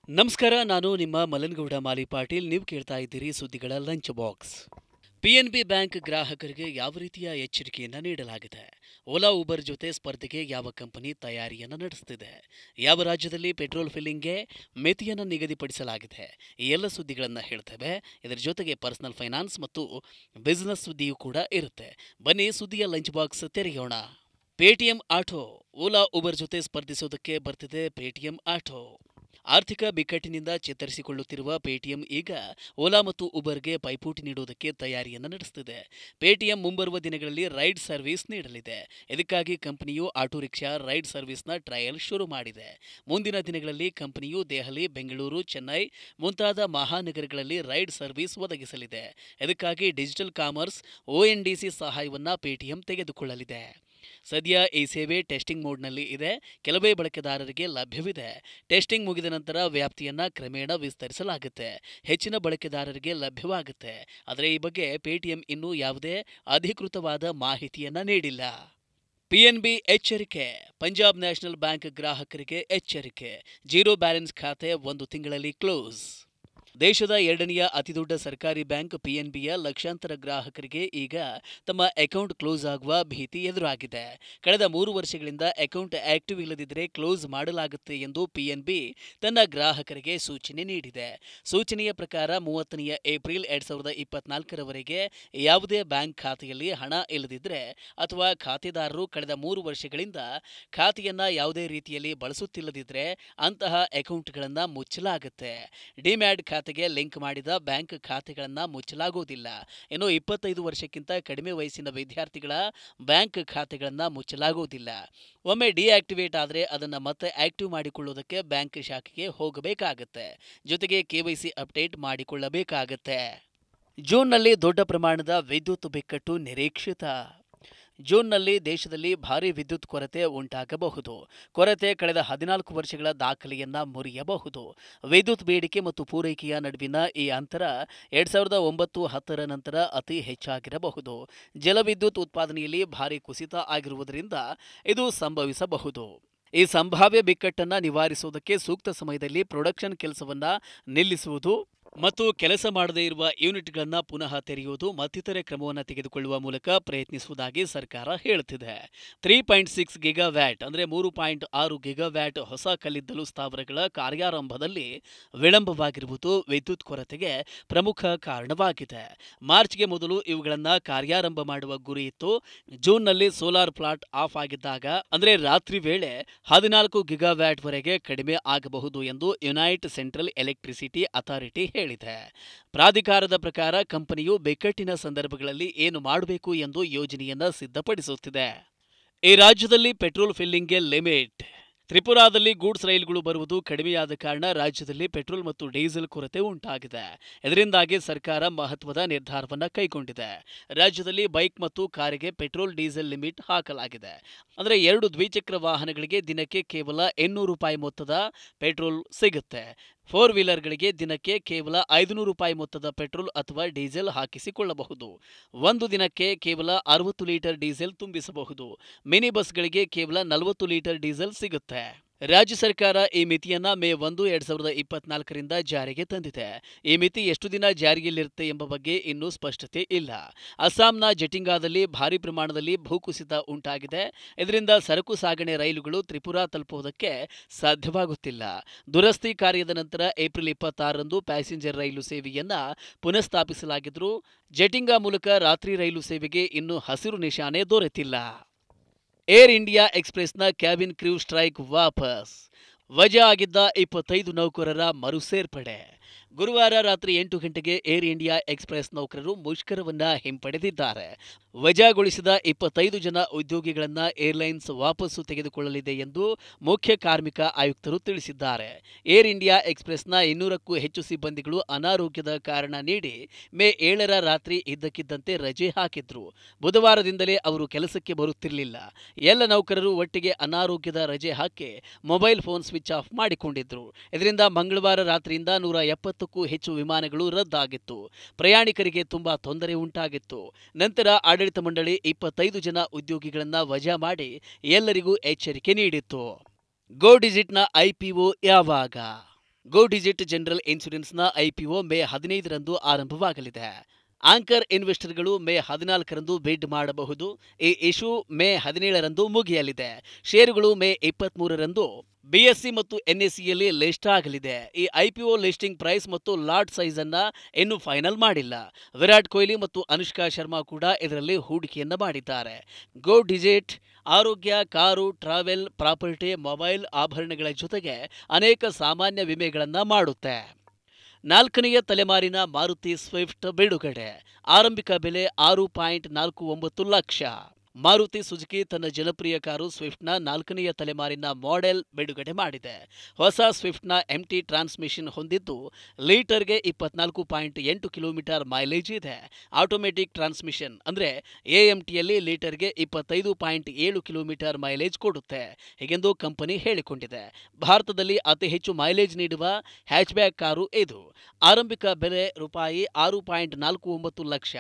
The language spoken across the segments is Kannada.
ನಮಸ್ಕಾರ, ನಾನು ನಿಮ್ಮ ಮಲನಗೌಡ ಮಾಲಿ ಪಾಟೀಲ್. ನೀವು ಕೇಳ್ತಾ ಇದ್ದೀರಿ ಸುದ್ದಿಗಳ ಲಂಚ್ ಬಾಕ್ಸ್. ಪಿಎನ್ಬಿ ಬ್ಯಾಂಕ್ ಗ್ರಾಹಕರಿಗೆ ಯಾವ ರೀತಿಯ ಎಚ್ಚರಿಕೆಯನ್ನು ನೀಡಲಾಗಿದೆ? ಓಲಾ ಊಬರ್ ಜೊತೆ ಸ್ಪರ್ಧೆಗೆ ಯಾವ ಕಂಪನಿ ತಯಾರಿಯನ್ನು ನಡೆಸುತ್ತಿದೆ? ಯಾವ ರಾಜ್ಯದಲ್ಲಿ ಪೆಟ್ರೋಲ್ ಫಿಲ್ಲಿಂಗ್ಗೆ ಮಿತಿಯನ್ನು ನಿಗದಿಪಡಿಸಲಾಗಿದೆ? ಈ ಎಲ್ಲ ಸುದ್ದಿಗಳನ್ನು ಹೇಳ್ತೇವೆ. ಇದರ ಜೊತೆಗೆ ಪರ್ಸನಲ್ ಫೈನಾನ್ಸ್ ಮತ್ತು ಬಿಸ್ನೆಸ್ ಸುದ್ದಿಯೂ ಕೂಡ ಇರುತ್ತೆ. ಬನ್ನಿ ಸುದ್ದಿಯ ಲಂಚ್ ಬಾಕ್ಸ್ ತೆರೆಯೋಣ. ಪೇಟಿಎಂ ಆಟೋ ಓಲಾ ಊಬರ್ ಜೊತೆ ಸ್ಪರ್ಧಿಸೋದಕ್ಕೆ ಬರ್ತಿದೆ ಪೇಟಿಎಂ ಆಟೋ. ಆರ್ಥಿಕ ಬಿಕ್ಕಟ್ಟಿನಿಂದ ಚೇತರಿಸಿಕೊಳ್ಳುತ್ತಿರುವ ಪೇಟಿಎಂ ಈಗ ಓಲಾ ಮತ್ತು ಉಬರ್ಗೆ ಪೈಪೋಟಿ ನೀಡುವುದಕ್ಕೆ ತಯಾರಿಯನ್ನು ನಡೆಸುತ್ತಿದೆ. ಪೇಟಿಎಂ ಮುಂಬರುವ ದಿನಗಳಲ್ಲಿ ರೈಡ್ ಸರ್ವಿಸ್ ನೀಡಲಿದೆ. ಇದಕ್ಕಾಗಿ ಕಂಪನಿಯು ಆಟೋ ರಿಕ್ಷಾ ರೈಡ್ ಸರ್ವಿಸ್ನ ಟ್ರಯಲ್ ಶುರು ಮಾಡಿದೆ. ಮುಂದಿನ ದಿನಗಳಲ್ಲಿ ಕಂಪನಿಯು ದೆಹಲಿ, ಬೆಂಗಳೂರು, ಚೆನ್ನೈ ಮುಂತಾದ ಮಹಾನಗರಗಳಲ್ಲಿ ರೈಡ್ ಸರ್ವಿಸ್ ಒದಗಿಸಲಿದೆ. ಇದಕ್ಕಾಗಿ ಡಿಜಿಟಲ್ ಕಾಮರ್ಸ್ ONDC ಸಹಾಯವನ್ನು ಪೇಟಿಎಂ ತೆಗೆದುಕೊಳ್ಳಲಿದೆ. ಸದ್ಯ ಈ ಸೇವೆ ಟೆಸ್ಟಿಂಗ್ ಮೋಡ್ನಲ್ಲಿ ಇದೆ. ಕೆಲವೇ ಬಳಕೆದಾರರಿಗೆ ಲಭ್ಯವಿದೆ. ಟೆಸ್ಟಿಂಗ್ ಮುಗಿದ ನಂತರ ವ್ಯಾಪ್ತಿಯನ್ನು ಕ್ರಮೇಣ ವಿಸ್ತರಿಸಲಾಗುತ್ತೆ. ಹೆಚ್ಚಿನ ಬಳಕೆದಾರರಿಗೆ ಲಭ್ಯವಾಗುತ್ತೆ. ಆದರೆ ಈ ಬಗ್ಗೆ ಪೇಟಿಎಂ ಇನ್ನೂ ಯಾವುದೇ ಅಧಿಕೃತವಾದ ಮಾಹಿತಿಯನ್ನು ನೀಡಿಲ್ಲ. ಪಿಎನ್ಬಿ ಎಚ್ಚರಿಕೆ. ಪಂಜಾಬ್ ನ್ಯಾಷನಲ್ ಬ್ಯಾಂಕ್ ಗ್ರಾಹಕರಿಗೆ ಎಚ್ಚರಿಕೆ. ಜೀರೋ ಬ್ಯಾಲೆನ್ಸ್ ಖಾತೆ 1 ತಿಂಗಳಲ್ಲಿ ಕ್ಲೋಸ್. ದೇಶದ ಎರಡನೆಯ ಅತಿದೊಡ್ಡ ಸರ್ಕಾರಿ ಬ್ಯಾಂಕ್ ಪಿಎನ್ಬಿಯ ಲಕ್ಷಾಂತರ ಗ್ರಾಹಕರಿಗೆ ಈಗ ತಮ್ಮ ಅಕೌಂಟ್ ಕ್ಲೋಸ್ ಆಗುವ ಭೀತಿ ಎದುರಾಗಿದೆ. ಕಳೆದ 3 ವರ್ಷಗಳಿಂದ ಅಕೌಂಟ್ ಆಕ್ಟಿವ್ ಇಲ್ಲದಿದ್ದರೆ ಕ್ಲೋಸ್ ಮಾಡಲಾಗುತ್ತೆ ಎಂದು ಪಿಎನ್ಬಿ ತನ್ನ ಗ್ರಾಹಕರಿಗೆ ಸೂಚನೆ ನೀಡಿದೆ. ಸೂಚನೆಯ ಪ್ರಕಾರ 30ನೇ ಏಪ್ರಿಲ್ 2024ರವರೆಗೆ ಯಾವುದೇ ಬ್ಯಾಂಕ್ ಖಾತೆಯಲ್ಲಿ ಹಣ ಇಲ್ಲದಿದ್ದರೆ ಅಥವಾ ಖಾತೆದಾರರು ಕಳೆದ 3 ವರ್ಷಗಳಿಂದ ಖಾತೆಯನ್ನು ಯಾವುದೇ ರೀತಿಯಲ್ಲಿ ಬಳಸುತ್ತಿಲ್ಲದಿದ್ದರೆ ಅಂತಹ ಅಕೌಂಟ್ಗಳನ್ನು ಮುಚ್ಚಲಾಗುತ್ತೆ. ಡಿಮ್ಯಾಟ್ ಖಾತೆಗೆ ಲಿಂಕ್ ಮಾಡಿದ ಬ್ಯಾಂಕ್ ಖಾತೆಗಳನ್ನು ಮುಚ್ಚಲಾಗುವುದಿಲ್ಲ. ಇನ್ನು 25 ವರ್ಷಕ್ಕಿಂತ ಕಡಿಮೆ ವಯಸ್ಸಿನ ವಿದ್ಯಾರ್ಥಿಗಳ ಬ್ಯಾಂಕ್ ಖಾತೆಗಳನ್ನು ಮುಚ್ಚಲಾಗುವುದಿಲ್ಲ. ಒಮ್ಮೆ ಡಿಆಕ್ಟಿವೇಟ್ ಆದರೆ ಅದನ್ನು ಮತ್ತೆ ಆಕ್ಟಿವ್ ಮಾಡಿಕೊಳ್ಳುವುದಕ್ಕೆ ಬ್ಯಾಂಕ್ ಶಾಖೆಗೆ ಹೋಗಬೇಕಾಗುತ್ತೆ. ಜೊತೆಗೆ KYC ಅಪ್ಡೇಟ್ ಮಾಡಿಕೊಳ್ಳಬೇಕಾಗುತ್ತೆ. ಜೂನ್ನಲ್ಲಿ ದೊಡ್ಡ ಪ್ರಮಾಣದ ವಿದ್ಯುತ್ ಬಿಕ್ಕಟ್ಟು ನಿರೀಕ್ಷಿತ. ಜೂನ್ನಲ್ಲಿ ದೇಶದಲ್ಲಿ ಭಾರೀ ವಿದ್ಯುತ್ ಕೊರತೆ ಉಂಟಾಗಬಹುದು. ಕೊರತೆ ಕಳೆದ 14 ವರ್ಷಗಳ ದಾಖಲೆಯನ್ನ ಮುರಿಯಬಹುದು. ವಿದ್ಯುತ್ ಬೇಡಿಕೆ ಮತ್ತು ಪೂರೈಕೆಯ ನಡುವಿನ ಈ ಅಂತರ 2009-10ರ ನಂತರ ಅತಿ ಹೆಚ್ಚಾಗಿರಬಹುದು. ಜಲವಿದ್ಯುತ್ ಉತ್ಪಾದನೆಯಲ್ಲಿ ಭಾರೀ ಕುಸಿತ ಆಗಿರುವುದರಿಂದ ಇದು ಸಂಭವಿಸಬಹುದು. ಈ ಸಂಭಾವ್ಯ ಬಿಕ್ಕಟ್ಟನ್ನು ನಿವಾರಿಸುವುದಕ್ಕೆ ಸೂಕ್ತ ಸಮಯದಲ್ಲಿ ಪ್ರೊಡಕ್ಷನ್ ಕೆಲಸವನ್ನು ನಿಲ್ಲಿಸುವುದು ಮತ್ತು ಕೆಲಸ ಮಾಡದೇ ಇರುವ ಯೂನಿಟ್ಗಳನ್ನು ಪುನಃ ತೆರೆಯುವುದು ಮತ್ತಿತರೆ ಕ್ರಮವನ್ನು ತೆಗೆದುಕೊಳ್ಳುವ ಮೂಲಕ ಪ್ರಯತ್ನಿಸುವುದಾಗಿ ಸರ್ಕಾರ ಹೇಳುತ್ತಿದೆ. 3.6 ಗಿಗಾವ್ಯಾಟ್ ಅಂದರೆ 3.6 ಗಿಗಾವ್ಯಾಟ್ ಹೊಸ ಕಲ್ಲಿದ್ದಲು ಸ್ಥಾವರಗಳ ಕಾರ್ಯಾರಂಭದಲ್ಲಿ ವಿಳಂಬವಾಗಿರುವುದು ವಿದ್ಯುತ್ ಕೊರತೆಗೆ ಪ್ರಮುಖ ಕಾರಣವಾಗಿದೆ. ಮಾರ್ಚ್ಗೆ ಮೊದಲು ಇವುಗಳನ್ನು ಕಾರ್ಯಾರಂಭ ಮಾಡುವ ಗುರಿ ಇತ್ತು. ಜೂನ್ನಲ್ಲಿ ಸೋಲಾರ್ ಪ್ಲಾಂಟ್ ಆಫ್ ಆಗಿದ್ದಾಗ ಅಂದರೆ ರಾತ್ರಿ ವೇಳೆ 14 ಗಿಗಾವ್ಯಾಟ್ವರೆಗೆ ಕಡಿಮೆ ಆಗಬಹುದು ಎಂದು ಯುನೈಟ್ ಸೆಂಟ್ರಲ್ ಎಲೆಕ್ಟ್ರಿಸಿಟಿ ಅಥಾರಿಟಿ ಹೇಳಿದೆ. ಪ್ರಾಧಿಕಾರದ ಪ್ರಕಾರ ಕಂಪನಿಯು ಬಿಕ್ಕಟ್ಟಿನ ಸಂದರ್ಭಗಳಲ್ಲಿ ಏನು ಮಾಡಬೇಕು ಎಂದು ಯೋಜನೆಯನ್ನು ಸಿದ್ಧಪಡಿಸುತ್ತಿದೆ. ಈ ರಾಜ್ಯದಲ್ಲಿ ಪೆಟ್ರೋಲ್ ಫಿಲ್ಲಿಂಗ್ಗೆ ಲಿಮಿಟ್. ತ್ರಿಪುರಾದಲ್ಲಿ ಗೂಡ್ಸ್ ರೈಲುಗಳು ಬರುವುದು ಕಡಿಮೆಯಾದ ಕಾರಣ ರಾಜ್ಯದಲ್ಲಿ ಪೆಟ್ರೋಲ್ ಮತ್ತು ಡೀಸೆಲ್ ಕೊರತೆ ಉಂಟಾಗಿದೆ. ಇದರಿಂದಾಗಿ ಸರ್ಕಾರ ಮಹತ್ವದ ನಿರ್ಧಾರವನ್ನು ಕೈಗೊಂಡಿದೆ. ರಾಜ್ಯದಲ್ಲಿ ಬೈಕ್ ಮತ್ತು ಕಾರಿಗೆ ಪೆಟ್ರೋಲ್ ಡೀಸೆಲ್ ಲಿಮಿಟ್ ಹಾಕಲಾಗಿದೆ. ಅಂದರೆ 2 ದ್ವಿಚಕ್ರ ವಾಹನಗಳಿಗೆ ದಿನಕ್ಕೆ ಕೇವಲ 800 ರೂಪಾಯಿ ಮೊತ್ತದ ಪೆಟ್ರೋಲ್ ಸಿಗುತ್ತೆ. 4 ವೀಲರ್ಗಳಿಗೆ ದಿನಕ್ಕೆ ಕೇವಲ 500 ರೂಪಾಯಿ ಮೊತ್ತದ ಪೆಟ್ರೋಲ್ ಅಥವಾ ಡೀಸೆಲ್ ಹಾಕಿಸಿಕೊಳ್ಳಬಹುದು. ಒಂದು ದಿನಕ್ಕೆ ಕೇವಲ 60 ಲೀಟರ್ ಡೀಸೆಲ್ ತುಂಬಿಸಬಹುದು. ಮಿನಿ ಬಸ್ಗಳಿಗೆ ಕೇವಲ 40 ಲೀಟರ್ ಡೀಸೆಲ್ ಸಿಗುತ್ತೆ. ರಾಜ್ಯ ಸರ್ಕಾರ ಈ ಮಿತಿಯನ್ನು ಮೇ 1, 2024ರಿಂದ ಜಾರಿಗೆ ತಂದಿದೆ. ಈ ಮಿತಿ ಎಷ್ಟು ದಿನ ಜಾರಿಯಲ್ಲಿರುತ್ತೆ ಎಂಬ ಬಗ್ಗೆ ಇನ್ನೂ ಸ್ಪಷ್ಟತೆ ಇಲ್ಲ. ಅಸ್ಸಾಂನ ಜಟಿಂಗಾದಲ್ಲಿ ಭಾರೀ ಪ್ರಮಾಣದಲ್ಲಿ ಭೂಕುಸಿತ ಉಂಟಾಗಿದೆ. ಇದರಿಂದ ಸರಕು ಸಾಗಣೆ ರೈಲುಗಳು ತ್ರಿಪುರಾ ತಲುಪುವುದಕ್ಕೆ ಸಾಧ್ಯವಾಗುತ್ತಿಲ್ಲ. ದುರಸ್ತಿ ಕಾರ್ಯದ ನಂತರ ಏಪ್ರಿಲ್ 26ರಂದು ಪ್ಯಾಸೆಂಜರ್ ರೈಲು ಸೇವೆಯನ್ನು ಪುನಃಸ್ಥಾಪಿಸಲಾಗಿದ್ದರೂ ಜಟಿಂಗಾ ಮೂಲಕ ರಾತ್ರಿ ರೈಲು ಸೇವೆಗೆ ಇನ್ನೂ ಹಸಿರು ನಿಶಾನೆ ದೊರೆತಿಲ್ಲ. ಏರ್ ಇಂಡಿಯಾ ಎಕ್ಸ್‌ಪ್ರೆಸ್‌ನ ಕ್ಯಾಬಿನ್ ಕ್ರೂ ಸ್ಟ್ರೈಕ್ ವಾಪಸ್. ವಜಾ ಆಗಿದ್ದ 25 ನೌಕರರ ಮರುಸೇರ್ಪಡೆ. ಗುರುವಾರ ರಾತ್ರಿ 8 ಗಂಟೆಗೆ ಏರ್ ಇಂಡಿಯಾ ಎಕ್ಸ್‌ಪ್ರೆಸ್ ನೌಕರರು ಮುಷ್ಕರವನ್ನು ಹಿಂಪಡೆದಿದ್ದಾರೆ. ವಜಾಗೊಳಿಸಿದ 25 ಜನ ಉದ್ಯೋಗಿಗಳನ್ನು ಏರ್ಲೈನ್ಸ್ ವಾಪಸ್ಸು ತೆಗೆದುಕೊಳ್ಳಲಿದೆ ಎಂದು ಮುಖ್ಯ ಕಾರ್ಮಿಕ ಆಯುಕ್ತರು ತಿಳಿಸಿದ್ದಾರೆ. ಏರ್ ಇಂಡಿಯಾ ಎಕ್ಸ್‌ಪ್ರೆಸ್‌ನ 200ಕ್ಕೂ ಹೆಚ್ಚು ಸಿಬ್ಬಂದಿಗಳು ಅನಾರೋಗ್ಯದ ಕಾರಣ ನೀಡಿ ಮೇ 7ರ ರಾತ್ರಿ ಇದ್ದಕ್ಕಿದ್ದಂತೆ ರಜೆ ಹಾಕಿದ್ರು. ಬುಧವಾರದಿಂದಲೇ ಅವರು ಕೆಲಸಕ್ಕೆ ಬರುತ್ತಿರಲಿಲ್ಲ. ಎಲ್ಲ ನೌಕರರು ಒಟ್ಟಿಗೆ ಅನಾರೋಗ್ಯದ ರಜೆ ಹಾಕಿ ಮೊಬೈಲ್ ಫೋನ್ ಸ್ವಿಚ್ ಆಫ್ ಮಾಡಿಕೊಂಡಿದ್ರು. ಇದರಿಂದ ಮಂಗಳವಾರ ರಾತ್ರಿಯಿಂದ 170ಕ್ಕೂ ಹೆಚ್ಚು ವಿಮಾನಗಳು ರದ್ದಾಗಿತ್ತು. ಪ್ರಯಾಣಿಕರಿಗೆ ತುಂಬಾ ತೊಂದರೆ ಉಂಟಾಗಿತ್ತು. ನಂತರ ಆಡಳಿತ ಮಂಡಳಿ 25 ಜನ ಉದ್ಯೋಗಿಗಳನ್ನು ವಜಾ ಮಾಡಿ ಎಲ್ಲರಿಗೂ ಎಚ್ಚರಿಕೆ ನೀಡಿತ್ತು. ಗೋ ಡಿಜಿಟ್‌ನ IPO ಯಾವಾಗ? ಗೋ ಡಿಜಿಟ್ ಜನರಲ್ ಇನ್ಶೂರೆನ್ಸ್ನ ಐಪಿಒ ಮೇ 15ರಂದು ಆರಂಭವಾಗಲಿದೆ. ಆಂಕರ್ ಇನ್ವೆಸ್ಟರ್ಗಳು ಮೇ 14ರಂದು ಬಿಡ್ ಮಾಡಬಹುದು. ಈ ಇಶ್ಯೂ ಮೇ 17ರಂದು ಮುಗಿಯಲಿದೆ. ಷೇರುಗಳು ಮೇ 23ರಂದು ಬಿಎಸ್ಸಿ ಮತ್ತು ಎನ್ಎಸ್ಸಿಯಲ್ಲಿ ಲಿಸ್ಟ್ ಆಗಲಿದೆ. ಈ ಐಪಿಒ ಲಿಸ್ಟಿಂಗ್ ಪ್ರೈಸ್ ಮತ್ತು ಲಾಟ್ ಸೈಜ್ ಅನ್ನ ಇನ್ನೂ ಫೈನಲ್ ಮಾಡಿಲ್ಲ. ವಿರಾಟ್ ಕೊಹ್ಲಿ ಮತ್ತು ಅನುಷ್ಕಾ ಶರ್ಮಾ ಕೂಡ ಇದರಲ್ಲಿ ಹೂಡಿಕೆಯನ್ನ ಮಾಡಿದ್ದಾರೆ. ಗೋ ಡಿಜಿಟ್ ಆರೋಗ್ಯ, ಕಾರು, ಟ್ರಾವೆಲ್, ಪ್ರಾಪರ್ಟಿ, ಮೊಬೈಲ್, ಆಭರಣಗಳ ಜೊತೆಗೆ ಅನೇಕ ಸಾಮಾನ್ಯ ವಿಮೆಗಳನ್ನು ಮಾಡುತ್ತೆ. 4ನೇ ತಲೆಮಾರಿನ ಮಾರುತಿ ಸ್ವಿಫ್ಟ್ ಬಿಡುಗಡೆ. ಆರಂಭಿಕ ಬೆಲೆ 6.49 ಲಕ್ಷ. ಮಾರುತಿ ಸುಜುಕಿ ತನ್ನ ಜನಪ್ರಿಯ ಕಾರು ಸ್ವಿಫ್ಟ್ನ 4ನೇ ತಲೆಮಾರಿನ ಮಾಡೆಲ್ ಬಿಡುಗಡೆ ಮಾಡಿದೆ. ಹೊಸ ಸ್ವಿಫ್ಟ್ನ ಎಂಟಿ ಟ್ರಾನ್ಸ್ಮಿಷನ್ ಹೊಂದಿದ್ದು ಲೀಟರ್ಗೆ 24.8 ಕಿಲೋಮೀಟರ್ ಮೈಲೇಜ್ ಇದೆ. ಆಟೋಮೆಟಿಕ್ ಟ್ರಾನ್ಸ್ಮಿಷನ್ ಅಂದರೆ ಎಎಂಟಿಯಲ್ಲಿ ಲೀಟರ್ಗೆ 25.7 ಕಿಲೋಮೀಟರ್ ಮೈಲೇಜ್ ಕೊಡುತ್ತೆ ಹೀಗೆಂದು ಕಂಪನಿ ಹೇಳಿಕೊಂಡಿದೆ. ಭಾರತದಲ್ಲಿ ಅತಿ ಹೆಚ್ಚು ಮೈಲೇಜ್ ನೀಡುವ ಹ್ಯಾಚ್ಬ್ಯಾಕ್ ಕಾರು ಇದು. ಆರಂಭಿಕ ಬೆಲೆ ರೂಪಾಯಿ 6.49 ಲಕ್ಷ.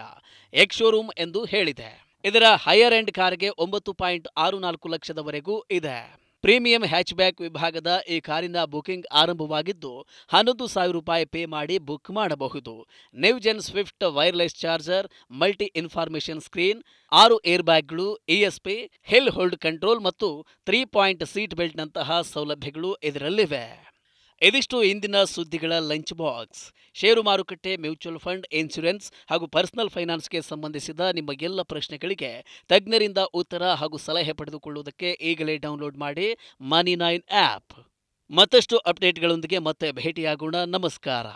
ಎಕ್ಸ್ ಶೋರೂಮ್ ಎಂದು ಹೇಳಿದೆ. ಇದರ ಹೈಯರ್ ಎಂಡ್ ಕಾರ್ಗೆ 9.64 ಲಕ್ಷದವರೆಗೂ ಇದೆ. ಪ್ರೀಮಿಯಂ ಹ್ಯಾಚ್ಬ್ಯಾಕ್ ವಿಭಾಗದ ಈ ಕಾರಿನ ಬುಕಿಂಗ್ ಆರಂಭವಾಗಿದ್ದು 11,000 ರೂಪಾಯಿ ಪೇ ಮಾಡಿ ಬುಕ್ ಮಾಡಬಹುದು. New gen Swift wireless charger, multi information screen, 6 air ಬ್ಯಾಗ್ಗಳು, ಇಎಸ್ಪಿ, ಹಿಲ್ ಹೋಲ್ಡ್ ಕಂಟ್ರೋಲ್ ಮತ್ತು 3 ಪಾಯಿಂಟ್ ಸೀಟ್ ಬೆಲ್ಟ್ನಂತಹ ಸೌಲಭ್ಯಗಳು ಇದರಲ್ಲಿವೆ. ಇದಿಷ್ಟು ಇಂದಿನ ಸುದ್ದಿಗಳ ಲಂಚ್ ಬಾಕ್ಸ್. ಷೇರು ಮಾರುಕಟ್ಟೆ, ಮ್ಯೂಚುವಲ್ ಫಂಡ್, ಇನ್ಶೂರೆನ್ಸ್ ಹಾಗೂ ಪರ್ಸನಲ್ ಫೈನಾನ್ಸ್ಗೆ ಸಂಬಂಧಿಸಿದ ನಿಮ್ಮ ಎಲ್ಲ ಪ್ರಶ್ನೆಗಳಿಗೆ ತಜ್ಞರಿಂದ ಉತ್ತರ ಹಾಗೂ ಸಲಹೆ ಪಡೆದುಕೊಳ್ಳುವುದಕ್ಕೆ ಈಗಲೇ ಡೌನ್ಲೋಡ್ ಮಾಡಿ ಮನಿ9 ಆ್ಯಪ್. ಮತ್ತಷ್ಟು ಅಪ್ಡೇಟ್ಗಳೊಂದಿಗೆ ಮತ್ತೆ ಭೇಟಿಯಾಗೋಣ. ನಮಸ್ಕಾರ.